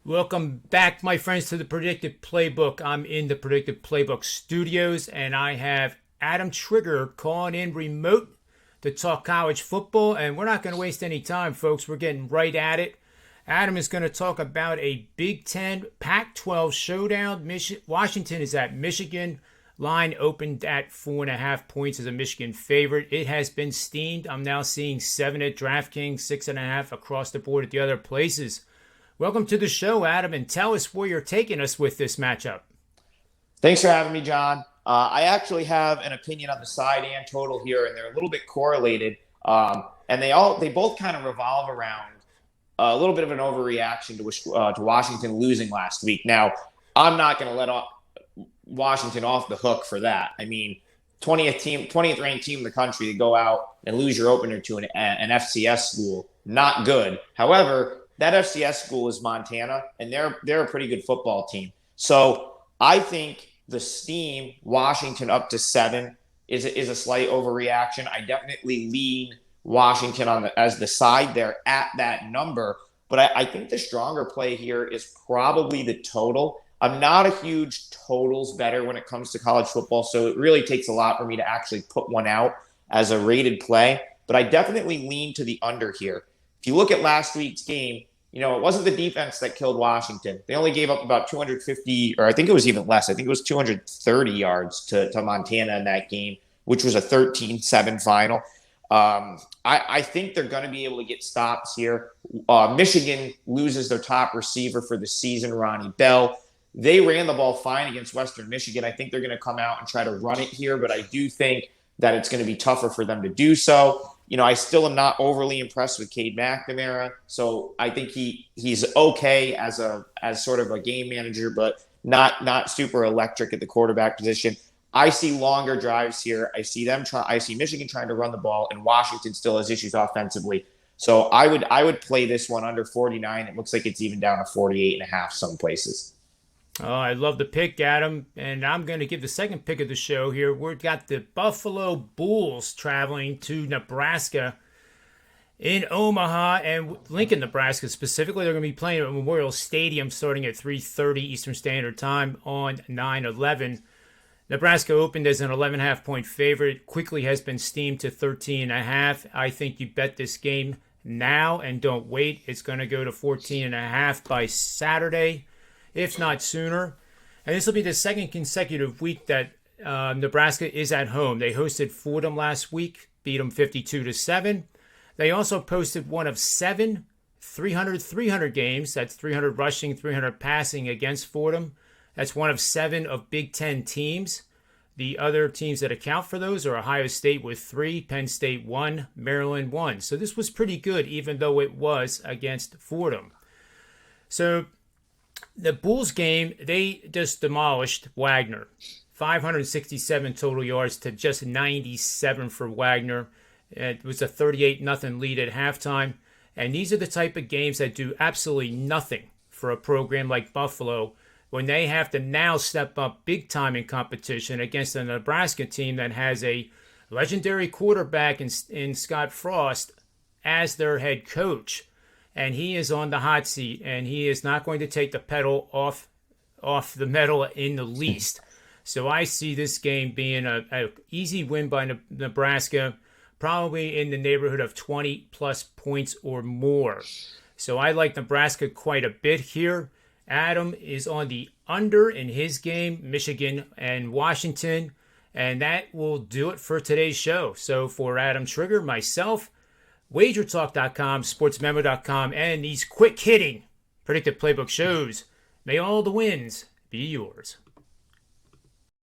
Welcome back, my friends, to the Predictive Playbook. I'm in the Predictive Playbook studios, and I have Adam Trigger calling in remote to talk college football. And we're not going to waste any time, folks. We're getting right at it. Adam is going to talk about a Big Ten Pac-12 showdown. Washington is at Michigan. Line opened at 4.5 points as a Michigan favorite. It has been steamed. I'm now seeing 7 at DraftKings, 6.5 across the board at the other places. Welcome to the show, Adam, and tell us where you're taking us with this matchup. Thanks for having me, John. I actually have an opinion on the side and total here, and they're a little bit correlated. And they both kind of revolve around a little bit of an overreaction to Washington losing last week. Now, I'm not going to let Washington off the hook for that. I mean, 20th ranked team in the country to go out and lose your opener to an FCS school, not good. However, that FCS school is Montana, and they're a pretty good football team. So I think the steam, Washington up to 7, is a slight overreaction. I definitely lean Washington as the side there at that number. But I think the stronger play here is probably the total. I'm not a huge totals bettor when it comes to college football, so it really takes a lot for me to actually put one out as a rated play. But I definitely lean to the under here. If you look at last week's game, it wasn't the defense that killed Washington. They only gave up about 250, or I think it was even less. I think it was 230 yards to Montana in that game, which was a 13-7 final. I think they're going to be able to get stops here. Michigan loses their top receiver for the season, Ronnie Bell. They ran the ball fine against Western Michigan. I think they're going to come out and try to run it here, but I do think that it's going to be tougher for them to do so. I still am not overly impressed with Cade McNamara, so I think he's okay as sort of a game manager, but not super electric at the quarterback position. I see longer drives here. I see Michigan trying to run the ball, and Washington still has issues offensively. So I would play this one under 49. It looks like it's even down to 48.5 some places. Oh, I love the pick, Adam, and I'm going to give the second pick of the show here. We've got the Buffalo Bulls traveling to Nebraska in Omaha and Lincoln, Nebraska specifically. They're going to be playing at Memorial Stadium starting at 3:30 Eastern Standard Time on 9/11. Nebraska opened as an 11.5 point favorite, quickly has been steamed to 13.5. I think you bet this game now and don't wait. It's going to go to 14.5 by Saturday, if not sooner. And this will be the second consecutive week that Nebraska is at home. They hosted Fordham last week, beat them 52-7. They also posted one of 7 300 games. That's 300 rushing, 300 passing against Fordham. That's one of 7 of Big Ten teams. The other teams that account for those are Ohio State with 3, Penn State 1, Maryland 1. So this was pretty good, even though it was against Fordham. So the Bulls game, they just demolished Wagner. 567 total yards to just 97 for Wagner. It was a 38-0 lead at halftime. And these are the type of games that do absolutely nothing for a program like Buffalo when they have to now step up big time in competition against a Nebraska team that has a legendary quarterback in Scott Frost as their head coach. And he is on the hot seat, and he is not going to take the pedal off the metal in the least. So I see this game being an easy win by Nebraska, probably in the neighborhood of 20-plus points or more. So I like Nebraska quite a bit here. Adam is on the under in his game, Michigan and Washington, and that will do it for today's show. So for Adam Trigger, myself, WagerTalk.com, Sportsmemo.com, and these quick-hitting Predictive Playbook shows, may all the wins be yours.